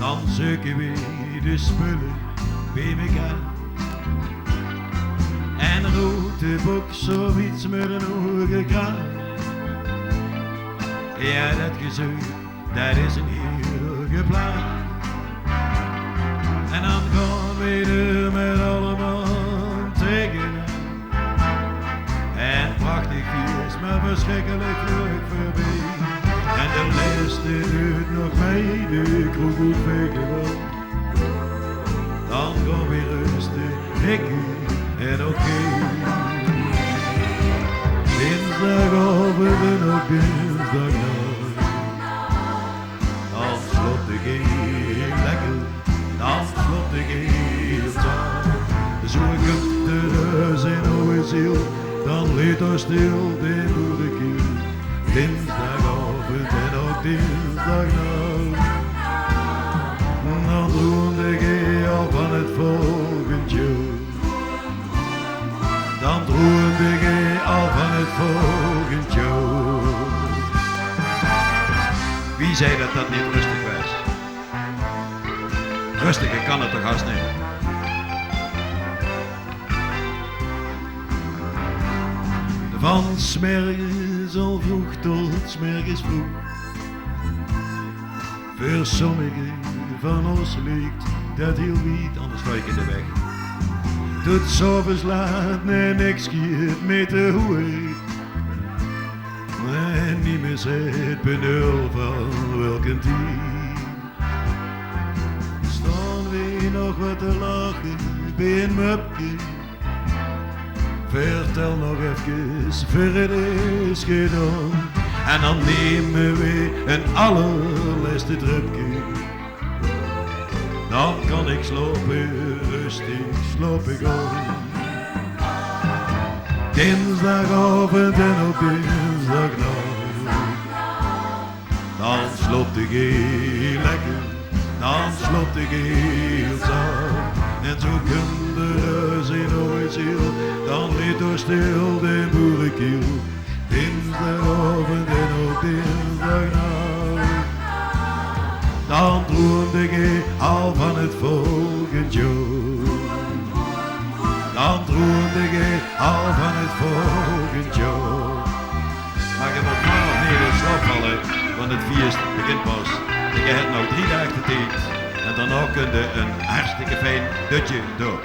Dan zoeken we de spullen bij elkaar. En een rode boek, zoiets met een hoge kraan. Ja, dat gezeut, dat is een heel plan. En dan gaan we er met allemaal tegenaan. En prachtig is maar verschrikkelijk vlug voorbij. En de laatste doet nog mee, de kroeg goed wel. Dan gaan we rusten, ik en oké. Dinsdagavond en ook dinsdagnacht. Dan slot de geel lekker, dan slot de geel zacht. Zo komt de reus in oude ziel, dan leed er stil de moederkiel. Dinsdagavond en ook dinsdagnacht. Dan droomde ik al van het volgend jaar. Dan droomde ik al van het volgend jaar. Wie zei dat dat niet rustig was? Rustiger kan het toch haast niet. Van 's morgens al vroeg tot 's morgens vroeg. Voor sommigen van ons lijkt dat heel wiet, anders sta ik in de weg. Tot 's avonds laat en niks schiet met de hoed. En niet meer zit benul van welke tijd. Staan we nog wat te lachen bij een mupje. Vertel nog even, voor het is gedaan. En dan nemen we een allerlaatste tripje. Dan kan ik slopen, rustig sloop ik aan. Dinsdagavond en ook dinsdagnacht. Dan sloopt de geel lekker, dan sloopt de geel zacht. En zo komt de reus in ooit ziel, dan leed door stil de boerenkiel. Dinsdagavond en ook dinsdagnacht. Dan droomde ik al van het volgend jaar. Dan droomde ik al van het volgend jaar. Maar je moet maar nog niet in slaap vallen, want het feest begint pas. Ik heb nog 3 dagen de tijd en daarna kun je een hartstikke fijn dutje door.